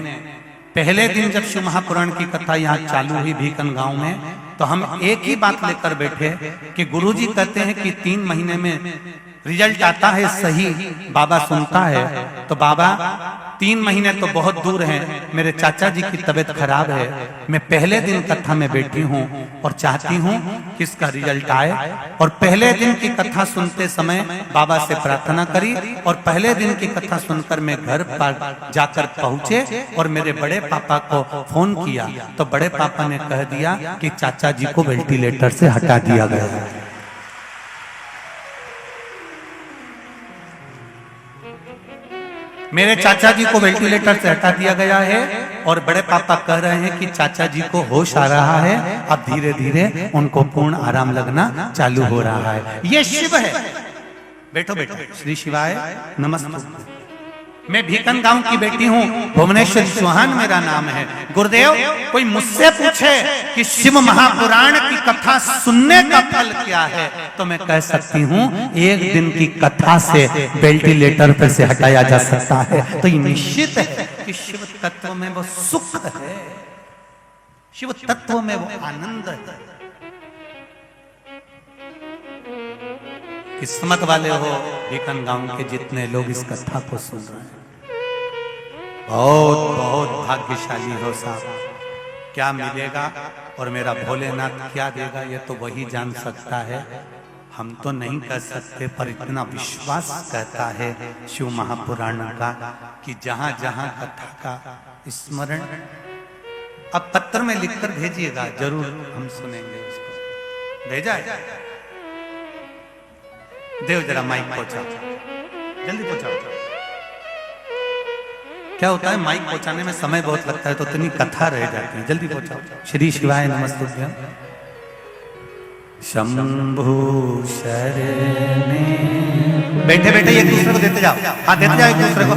पहले दिन जब शिव महापुराण की कथा यहाँ चालू हुई भीकन गांव में, तो हम एक ही बात लेकर बैठे कि गुरुजी कहते हैं कि 3 महीने में रिजल्ट आता है, सही बाबा सुनता है। तो बाबा 3 महीने तो बहुत दूर है, मेरे चाचा जी की तबीयत खराब है। मैं पहले दिन कथा में बैठी हूँ और चाहती हूँ कि इसका रिजल्ट आए। और पहले दिन की कथा सुनते समय बाबा से प्रार्थना करी, और पहले दिन की कथा सुनकर मैं घर पर जाकर पहुंचे और मेरे बड़े पापा को फोन किया, तो बड़े पापा ने कह दिया कि चाचा जी को वेंटिलेटर से हटा दिया गया है। मेरे चाचा जी को वेंटिलेटर से हटा दिया गया है और बड़े पापा कह रहे हैं कि चाचा जी को होश आ रहा है, अब धीरे धीरे उनको पूर्ण आराम लगना चालू हो रहा है। ये शिव है। बैठो बेटा, श्री शिवाय नमस्ते। मैं भीकन गांव की बेटी हूँ, भुवनेश्वर चौहान मेरा नाम है। गुरुदेव, कोई मुझसे पूछे कि शिव महापुराण की कथा सुनने का फल क्या है, तो मैं कह सकती हूँ 1 दिन की कथा से वेंटिलेटर पर से हटाया जा सकता है। तो ये निश्चित है कि शिव तत्व में वो सुख है, शिव तत्व में वो आनंद है। किस्मत वाले हो भीकन गांव के जितने लोग इस कथा को सुन रहे हैं, बहुत बहुत भाग्यशाली हो साहब। क्या मिलेगा और मेरा भोलेनाथ क्या देगा ये तो वही जान सकता है। हम तो नहीं कह सकते, पर इतना विश्वास कहता है शिव महापुराण का कि जहां जहां कथा का स्मरण, अब पत्र में लिखकर भेजिएगा, जरूर हम सुनेंगे उसको। भेजा है? देव जरा माइक पहुंचाओ, जल्दी पहुंचाओ। क्या होता है माइक पहुंचाने में समय बहुत लगता है, तो इतनी कथा रह जाती है। जल्दी पहुंचाओ। श्री शिवाय नमस्तुभ्यम। शंभु शरणे। बैठे बैठे एक दूसरे को देते जाओ, हाँ देते जाओ एक दूसरे को।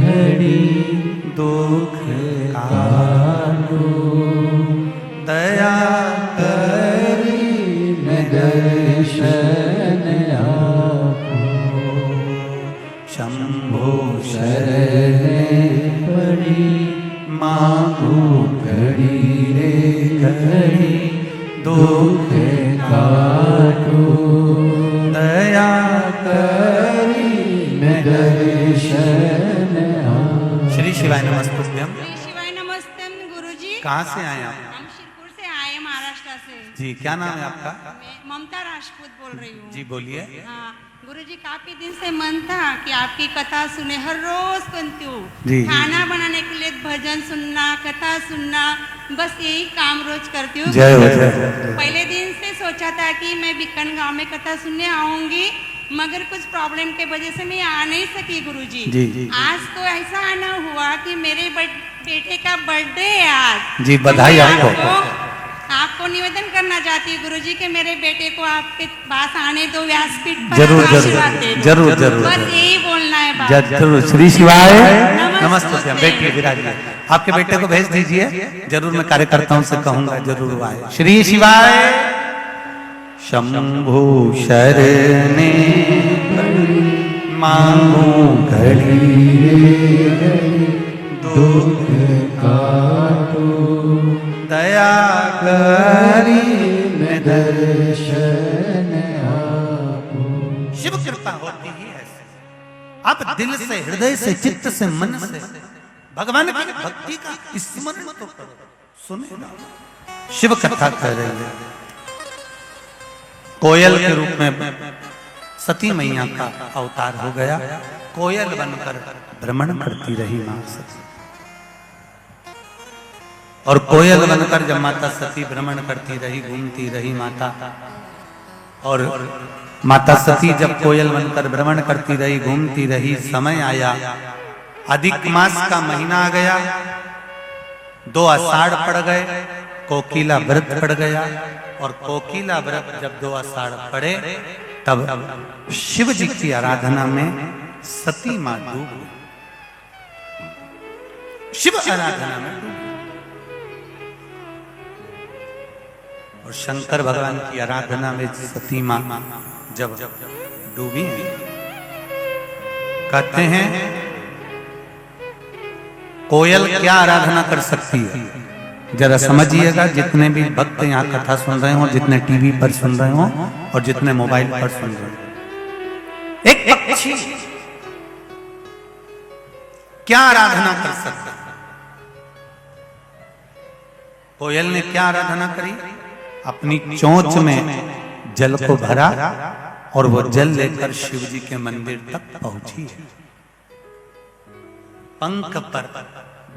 घड़ी दुख कालो दया करी दर्शन आपको। शंभो शरणे पड़ी मांगू घड़ी रे घड़ी दुख काटो दया करी दर्शन आपको। श्री शिवाय नमस्तुभ्यम। श्री शिवाय नमस्ते गुरुजी। कहाँ से आए आप? हम शिरपुर से आए, महाराष्ट्र से। जी, क्या नाम है आपका? मैं ममता राजपूत बोल रही हूँ। जी बोलिए। हाँ गुरुजी, काफी दिन से मन था कि आपकी कथा सुने, हर रोज सुनती हूँ। खाना बनाने के लिए भजन सुनना, कथा सुनना, बस यही काम रोज करती हूँ। जय हो जय। पहले दिन से सोचा था कि मैं बिक्कन गांव में कथा सुनने आऊंगी, मगर कुछ प्रॉब्लम के वजह से मैं आ नहीं सकी गुरुजी। जी। आज तो ऐसा आना हुआ कि मेरे बेटे का बर्थडे है आज। जी, बधाई तो मैं आपको। आपको निवेदन करना चाहती हूँ गुरुजी कि मेरे बेटे को आपके पास आने दो, व्यासपीठ पर जरूर आशीर्वाद दे दो। जरूर जरूर बस यही बोलना है बात। जरूर। श्री शिवाय नमस्ते। नमस्ते। बैठिए, विराजिए। आपके बेटे को भेज दीजिए, जरूर मैं कार्यकर्ताओं से कहूंगा जरूर वो आए। श्री शिवाय। शंभु शरणे मांगू घड़ी दुख काटो, दया करी में दर्शन आपो। शिव कृपा होती ही ऐसे। आप दिल से, हृदय से, चित्त से, मन से भगवान की भक्ति का स्मरण तो करो। सुने ना, शिव कथा कर रही है। कोयल के रूप में सती मैया का अवतार हो गया। कोयल बनकर भ्रमण करती रही मां सती। और कोयल बनकर जब माता सती भ्रमण करती रही, घूमती रही माता, और माता सती जब कोयल बनकर भ्रमण करती रही, घूमती रही, समय आया, अधिक मास का महीना आ गया, 2 आषाढ़ पड़ गए, कोकिला व्रत पड़ गया। और कोकिला व्रत जब 2 आषाढ़ पड़े, तब शिव जी की आराधना में सती मां डूब गई। शिव आराधना में डूब गई। और शंकर भगवान की आराधना में सती मां जब डूबी, कहते हैं कोयल क्या आराधना कर सकती है? जरा समझिएगा, जितने भी भक्त यहाँ कथा सुन रहे हो, जितने टीवी पर सुन रहे हो और जितने मोबाइल पर सुन रहे हो, एक पक्षी क्या आराधना कर सकता है? कोयल ने क्या आराधना करी? अपनी चोंच में जल को भरा और वो जल लेकर शिव जी के मंदिर तक पहुंची। पंख पर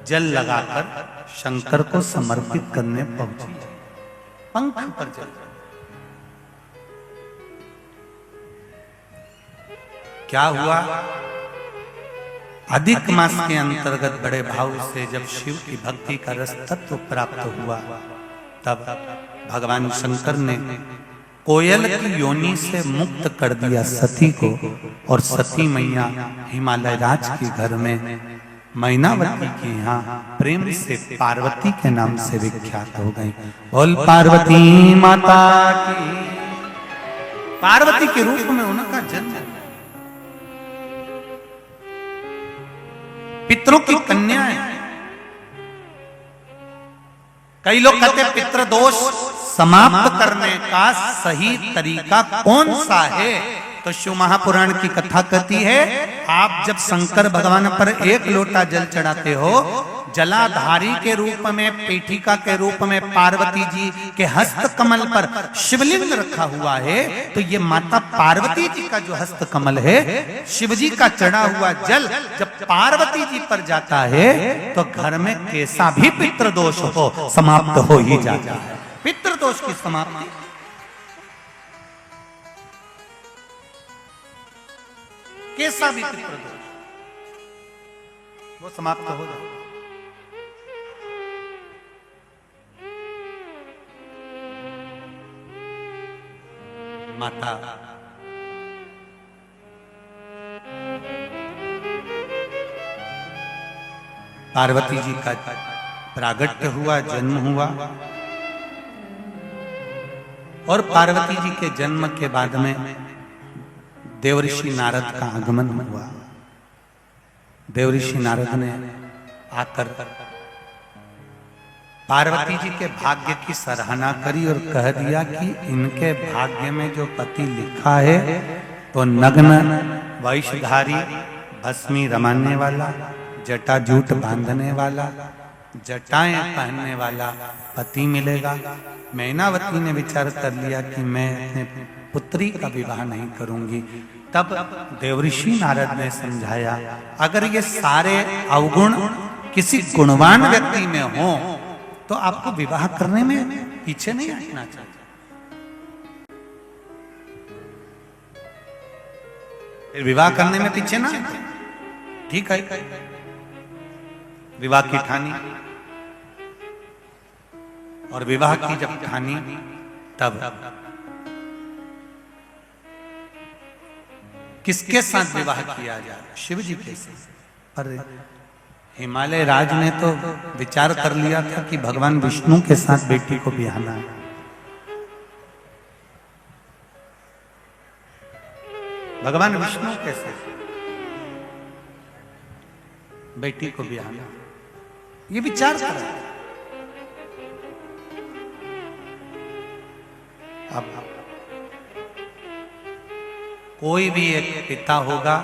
जल लगाकर शंकर को समर्पित करने पहुंची। पंख पर जल। क्या हुआ? अधिक मास के अंतर्गत बड़े भाव से जब शिव की भक्ति का रस तत्व प्राप्त हुआ, तब भगवान शंकर ने कोयल की योनि से मुक्त कर दिया सती को। और सती मैया हिमालय राज के घर में मैनावती के यहाँ प्रेम से पार्वती के नाम से विख्यात हो गई। बोल पार्वती माता की। पार्वती के रूप में उनका जन्म। पितरों की कन्याएं। कई लोग कहते पितृदोष समाप्त करने का सही तरीका कौन सा है? तो शिव महापुराण की कथा कहती है, आप जब शंकर भगवान पर 1 लोटा जल चढ़ाते हो, जलाधारी के रूप में, पीठिका के रूप में पार्वती जी के हस्त कमल पर शिवलिंग रखा हुआ है, तो ये माता पार्वती जी का जो हस्त कमल है, शिव जी का चढ़ा हुआ जल जब पार्वती जी पर जाता है, तो घर में कैसा भी पितृदोष हो समाप्त हो ही जाता है। पितृदोष की समाप्ति। कैसा भी पितृदोष वो समाप्त हो जाए। माता पार्वती जी का प्रागट्य हुआ, जन्म हुआ। और पार्वती जी के जन्म के बाद में देवऋषि नारद का आगमन हुआ। देवऋषि नारद ने आकर पार्वती जी के भाग्य की सराहना करी और कह दिया कि इनके भाग्य में जो पति लिखा है, तो नग्न वैशधारी, भस्मी रमाने वाला, जटा जूट बांधने वाला, जटाएं पहनने वाला पति मिलेगा। मैनावती ने विचार कर लिया कि मैं अपने पुत्री का विवाह नहीं करूंगी। तब देवऋषि नारद ने समझाया, अगर ये सारे अवगुण किसी गुणवान व्यक्ति में हो, तो आपको विवाह करने में पीछे नहीं हटना चाहिए। फिर विवाह करने में पीछे ना, ठीक है, विवाह की ठानी, और विवाह की जब ठानी तब किसके साथ विवाह किया जाए? शिव जी के साथ। पर हिमालय राज ने तो विचार कर लिया था कि भगवान विष्णु के साथ बेटी को ब्याहना है। भगवान विष्णु के साथ बेटी को ब्याहना, ये विचार करा। अब कोई भी एक पिता होगा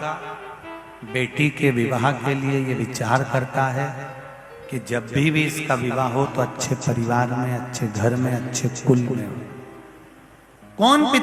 बेटी के विवाह के लिए ये विचार करता है कि जब भी इसका विवाह हो तो अच्छे परिवार में, अच्छे घर में, अच्छे कुल में हो। कौन पिता